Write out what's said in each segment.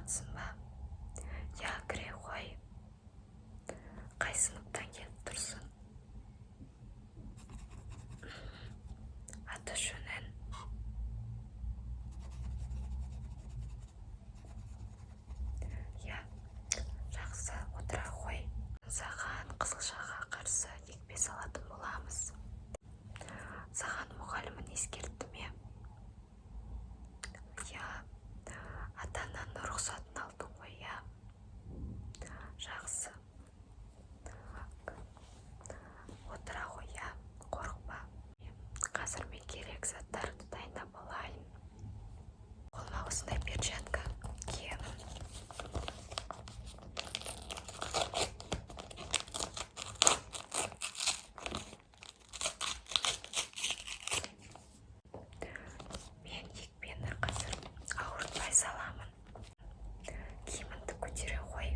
саламатсың ба? Я, кіре ғой. Қай сыныптан келіп тұрсың? Аты жөнін? Я, жақсы, отыра ғой. Саған қызылшаға қарсы екпе салатын боламыз. Саған мұғалімін ескертті ме? Я, ата-ананың рұқсатын алдың ғой, я. Жақсы. Отыра ғой, я, қорықпа. Қазір мен керек заттарды дайындап алайын. Қолыма осындай перчатка киемін. Мен екпені қазір ауыртпай саламын. Киіміңді көтере ғой,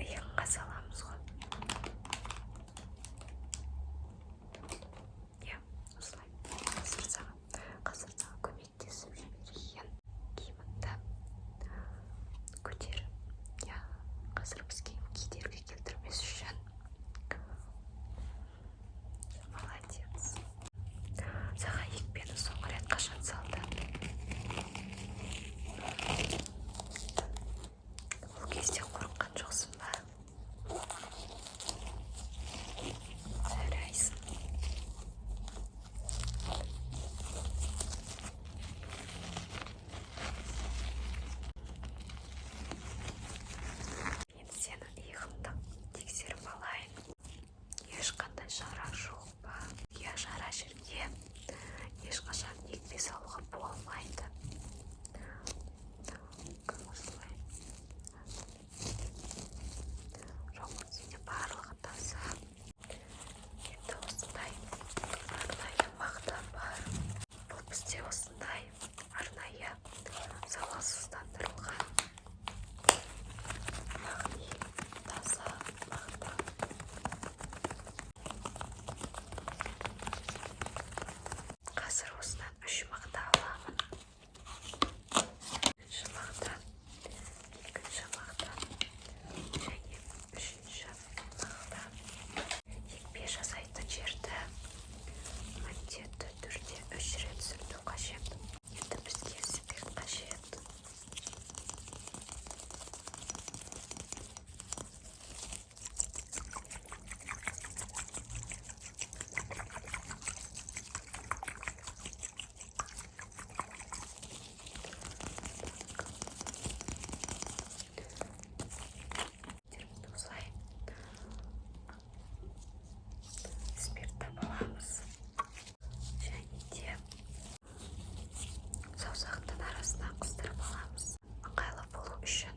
иығыңа саламыз ғой. Я, осылай. Қазір саған көмектесіп жіберейін. Киіміңді көтер. Я, қазір бізге кедергі келтірмес үшін. Молодец. Саған екпені соңғы рет қашан салды? Ол кезде қорыққан жоқсың ба? Жарайсың. Мен сенің иығыңды тексеріп алайын. Ешқандай жара жоқ па? Я, жара жерге ешқашан екпе салуға болмайды. Осылай. Жоқ, сенде барлығы таза. Енді осындай арнайы мақта бар. Бұл бізде осындай арнайы залалсыздандырылған, яғни таза мақта. Қазір осынан 3 мақта аламын. Бірінші мақта, екінші мақта және үшінші мақта. Екпе жасайтын жерді міндетті түрде 3 рет сүрту қажет. Енді бізге спирт қажет. Осылай спиртті аламыз. Және де саусақтың арасына қыстырып аламыз. Ыңғайлы болу үшін.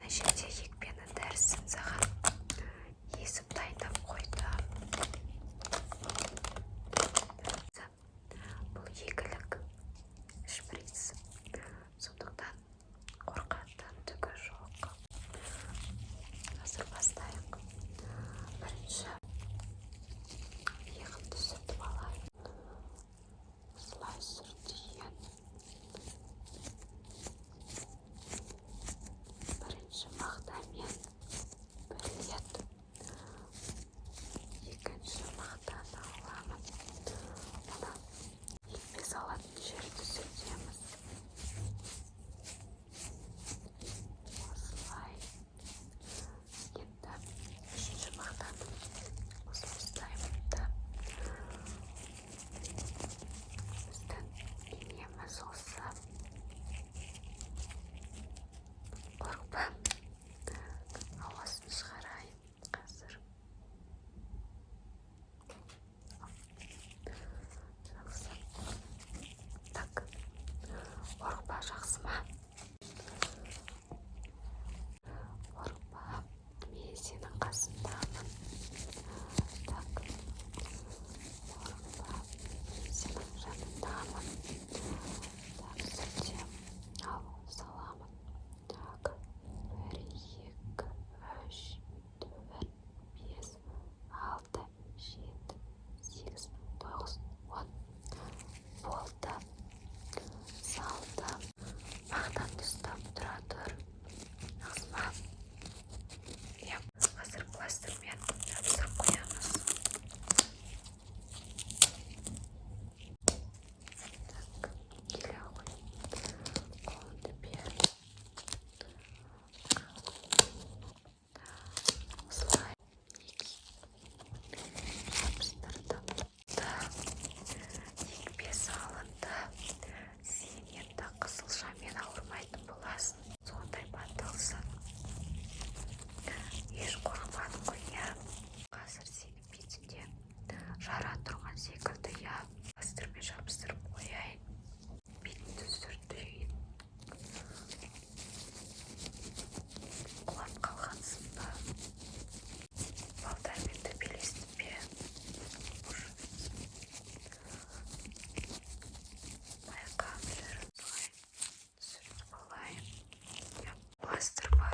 Мына жерде екпенің дәрісін саған езіп дайындап қойды. Бұл егілік шприц. Сондықтан қорқатын түгі жоқ. Қазір бастайық. Бірінші иығымды сүртіп алайын. Осылай сүртейін. Бірінші мақтамен бір рет. Екінші мақтаны аламын. Оны екпе салатын жерді сүртеміз. Осылай. Енді үшінші мақтаны осы ұстаймын да. Біздің инеміз осы. Қорықпа. Ауасын шығарайын қазір. Жақсы. Так. Қорықпа, жақсы ма? Қорықпа. Мен сенің қасыңдамын. Так. Қорықпа. Мен сенің жаныңдамын. Так, сүртем. Ал, саламын. Так. бастырма